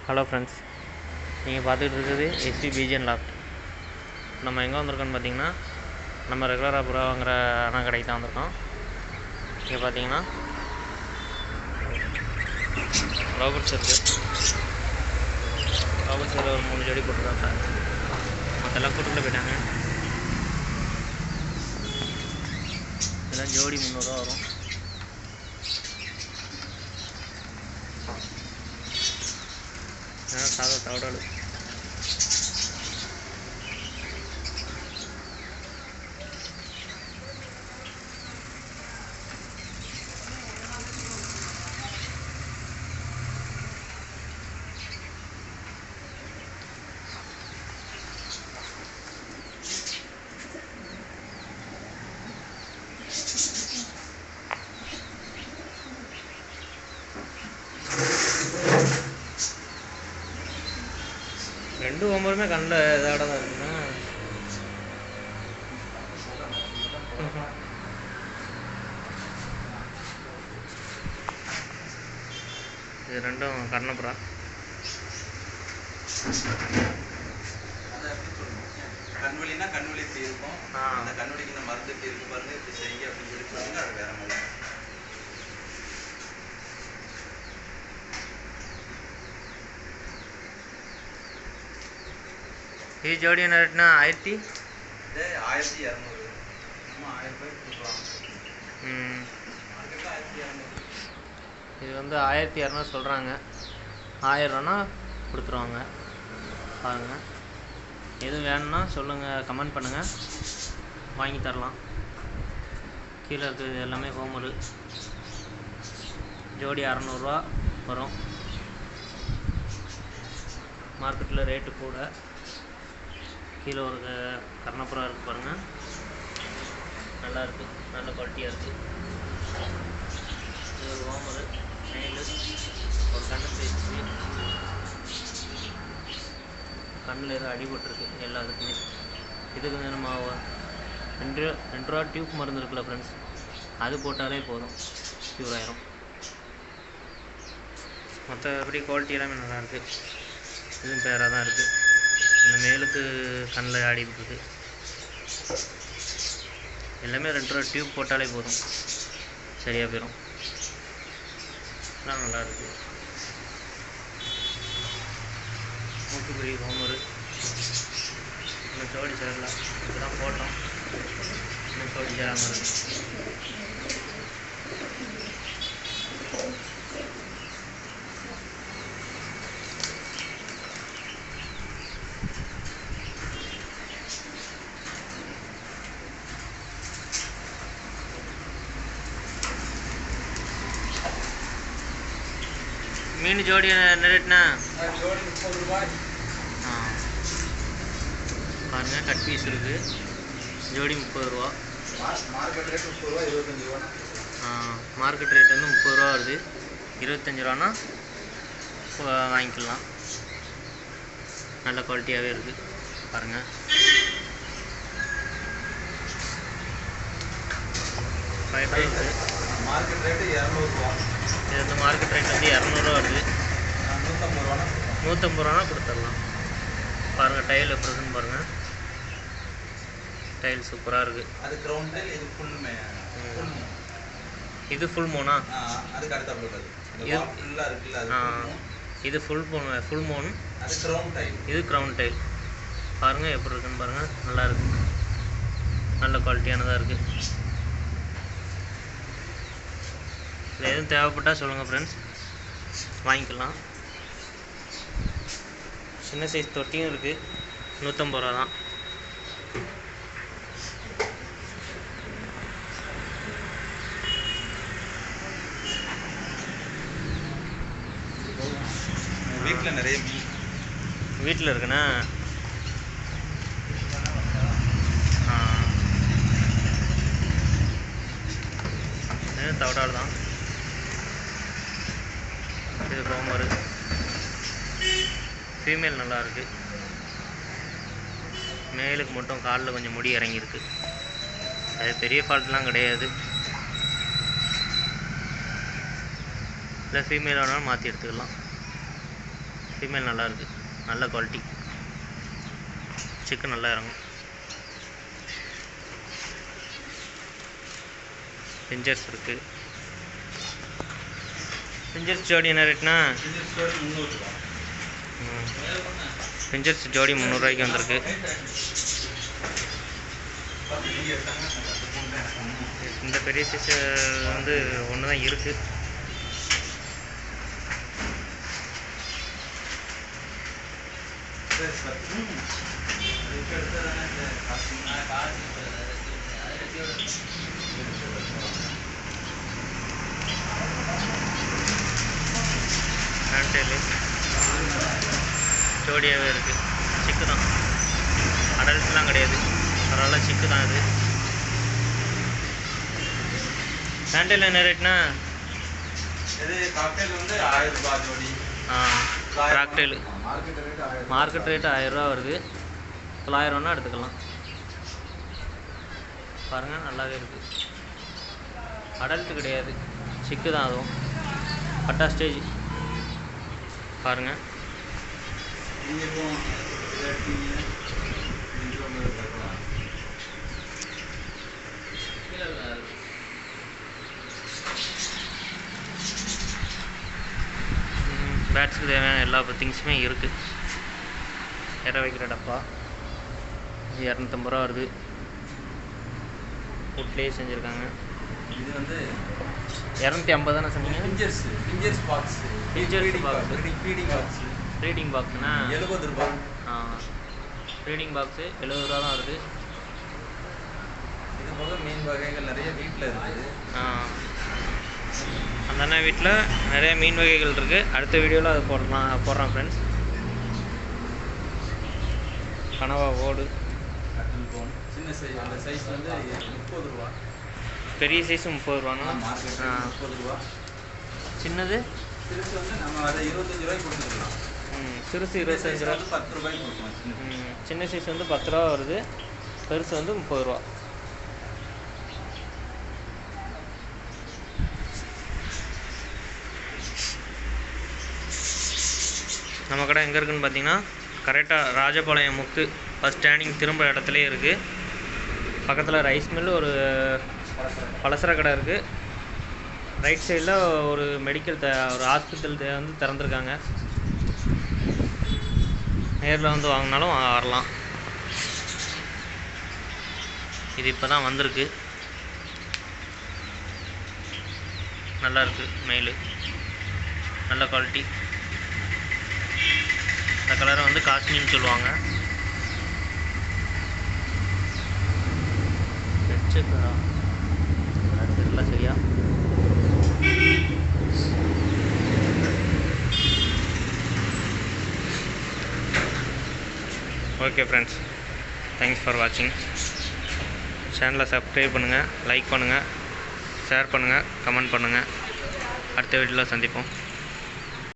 Hello friends, நீங்கள் பார்த்துட்டு இருக்குது எஸ்பி பிஜிஎன் லாஃப்ட். நம்ம எங்கே வந்திருக்கோன்னு பார்த்தீங்கன்னா, நம்ம ரெகுலராக புறா வாங்குகிற அணை கடைக்கு தான் வந்திருக்கோம். இங்கே பார்த்தீங்கன்னா ராபர்ட்ஸ் இருக்குது. ராபர்ட்ஸில் ஒரு 3 ஜோடி போட்டுருக்காங்க. மற்றெல்லாம் கூட்டுக்குள்ளே போயிட்டாங்க. இதெல்லாம் ஜோடி 300 ரூபா வரும். சாதா தவடாடு. ரெண்டு ஒம்பருமே கண்ணில் இதாட தான் இருக்குண்ணா. இது ரெண்டும் கர்ணப்புறா. கண்வெளினா கண்வெளி இப்படி இருக்கும். அந்த கண்வெளிக்கு இந்த மருந்து இப்படி இருக்கு பாருங்க, இப்படி செய்ய அப்படின்னு சொல்லி சொன்னீங்க. அது வேற மாதிரி. இது ஜோடி என்ன ரேட்னா? 1200. நம்ம 1000 ரூபாய்க்கு கொடுக்கலாம். இது வந்து 1200 சொல்கிறாங்க. 1000 ரூபானா கொடுத்துருவாங்க. பாருங்கள், எதுவும் வேணும்னா சொல்லுங்கள், கமெண்ட் பண்ணுங்கள், வாங்கி தரலாம். கீழே இருக்குது எல்லாமே ஹோமரு. ஜோடி 600 ரூபா வரும். மார்க்கெட்டில் ரேட்டு கூட. கீழே ஒரு கர்ணப்புறா இருக்குது பாருங்கள், நல்லா இருக்குது, நல்ல குவாலிட்டியாக இருக்குது. இது ஒரு ஹோமரு நெயில், ஒரு கண்ணு பேச்சு, கண்ணில் ஏதோ அடிபட்டுருக்கு எல்லாத்துக்குமே. இதுக்கு வந்து நம்ம 2 ரூபா டியூப் மருந்து இருக்குல்ல ஃப்ரெண்ட்ஸ், அது போட்டாலே போதும், க்யூர் ஆயிரும். மற்றபடி குவாலிட்டி எல்லாமே நல்லாயிருக்கு. இதுவும் பேராக தான் இருக்குது. இந்த மேலுக்கு கண்ணில் ஆடிட்டுருக்கு. எல்லாமே 2 ரூபா டியூப் போட்டாலே போதும், சரியாக போயிடும். எல்லாம் நல்லாயிருக்கு. மூக்குக்குருவி ஹோமரு. இன்னும் ஜோடி சேரலாம், இதுதான் போட்டோம். இன்னும் ஜோடி சேராமல் இருக்குது. மீன் ஜோடி என்ன ரேட்னா? ஜோடி 30 ரூபாய். பாருங்கள், கட் பீஸ் இருக்குது. ஜோடி 30 ரூபா. மார்க்கெட் ரேட் 30 ரூபா, 25 ரூபா. மார்க்கெட் ரேட் வந்து 30 ரூபா வருது. 25 ரூபானா வாங்கிக்கலாம். நல்ல குவாலிட்டியாகவே இருக்குது. பாருங்கள், மார்க்கெட் ரேட்டு 200 ரூபா. இது வந்து மார்க்கெட் ரேட் வந்து 200 ரூபா வருது. 150 ரூபானா 150 ரூபானா கொடுத்துடலாம். பாருங்கள், டைல் எப்படி இருக்குன்னு பாருங்கள். டைல் சூப்பராக இருக்குது. அது கிரவுண்ட் டைல், இது ஃபுல் இது ஃபுல் மூனா? அதுக்கு அடுத்தாப்புல உள்ளது. இது ஃபுல்லா இருக்குல்ல, அது இது ஃபுல் மூன். அது கிரவுண்ட் டைல். இது கிரவுண்ட் டைல். பாருங்கள் எப்படி இருக்குன்னு பாருங்கள். நல்லா இருக்குது, நல்ல குவாலிட்டியானதாக இருக்குது. இதில் எதுவும் தேவைப்பட்டால் சொல்லுங்கள் ஃப்ரெண்ட்ஸ், வாங்கிக்கலாம். சின்ன சைஸ் தொட்டியும் இருக்குது. 150 ரூபா தான். வீட்டில் நிறைய மீன் வீட்டில் இருக்குண்ணா. தவடால் தான். இது ஹோமரு. ஃபீமேல் நல்லா இருக்குது. மேலுக்கு மட்டும் காலில் கொஞ்சம் முடி இறங்கியிருக்கு. அது பெரிய ஃபால்ட்லாம் கிடையாது. இல்லை ஃபீமேல் வேணாலும் மாற்றி எடுத்துக்கலாம். ஃபீமேல் நல்லா இருக்குது, நல்ல குவாலிட்டி, சிக்கன் நல்லா இறங்கும். பிஞ்சர்ஸ் இருக்குது. பிஞ்சர்ஸ் ஜோடி என்ன ரேட்னா? பிஞ்சர்ஸ் ஜோடி 300 ரூபாய்க்கு வந்திருக்கு. இந்த பெரிய சைஸ் வந்து ஒன்று தான் இருக்குது. ஹேண்டேலு ஜோடியாகவே இருக்குது. சிக்கு தான், அடல்ட்லாம் கிடையாது, பரவாயில்ல, சிக்கு தான் இது. ஹேண்டேல் என்ன ரேட்னா? இது காக்டெயில் வந்து 1000 ரூபாய் ஜோடி. காக்டெயில் மார்க்கெட் ரேட்டு 1000 ரூபா வருது. 900 வேணால் எடுத்துக்கலாம். பாருங்கள், நல்லாவே இருக்குது. அடல்ட்டு கிடையாது, சிக்கு தான், அதுவும் பட்டா ஸ்டேஜ். பாருங்கள், பேட்ஸுக்கு தேவையான எல்லா திங்ஸுமே இருக்குது. இற வைக்கிற டப்பா இது 250 ரூபா வருது. ஃபுட்லேயே செஞ்சுருக்காங்க. இது வந்து 250 தானே சொன்னீங்க? பிஞ்சர்ஸ் பாக்ஸ், ப்ரீடிங் பாக்ஸ்னா 70 ரூபாய். ப்ரீடிங் பாக்ஸு 70 ரூபா தான் வருது. இது போக மீன் வகைகள் நிறைய வீட்டில் இருக்குது. அந்த அண்ணன் வீட்டில் நிறைய மீன் வகைகள் இருக்குது. அடுத்த வீடியோவில் அது போடுறேன் ஃப்ரெண்ட்ஸ். கனவா ஓடு, சின்ன சைஸ், அந்த சைஸ் வந்து 30 ரூபா. பெரிய சைஸு 30 ரூபாண்ணா. 30 ரூபா. சின்னது சிறுசு வந்து நம்ம அதை 25 ரூபாய்க்கு கொடுத்துக்கலாம். சிறுசு 25 ரூபா, 10 ரூபாய்க்கு கொடுக்கலாம். சின்ன சைஸ் வந்து 10 ரூபா வருது, பெருசு வந்து 30 ரூபா. நம்ம கடை எங்கே இருக்குதுன்னு பார்த்தீங்கன்னா, கரெக்டாக ராஜபாளையம் முக்கு பஸ் ஸ்டாண்டிங் திரும்ப இடத்துலையே இருக்குது. பக்கத்தில் ரைஸ் மில்லு, ஒரு பலசர கடை இருக்குது. ரைட் சைடில் ஒரு மெடிக்கல் ஒரு ஹாஸ்பிட்டல் வந்து திறந்துருக்காங்க. நேரில் வந்து வாங்கினாலும் வரலாம். இது இப்போ தான் வந்திருக்கு, நல்லா இருக்குது. மெயிலு நல்ல குவாலிட்டி. இந்த கலரை வந்து காஸ்மின்னு சொல்லுவாங்க. தெரியல சரியா. ஓகே ஃப்ரெண்ட்ஸ், தேங்க்ஸ் ஃபார் வாட்சிங். சேனலை சப்ஸ்கிரைப் பண்ணுங்கள், லைக் பண்ணுங்கள், ஷேர் பண்ணுங்கள், கமெண்ட் பண்ணுங்கள். அடுத்த வீடியோவில் சந்திப்போம்.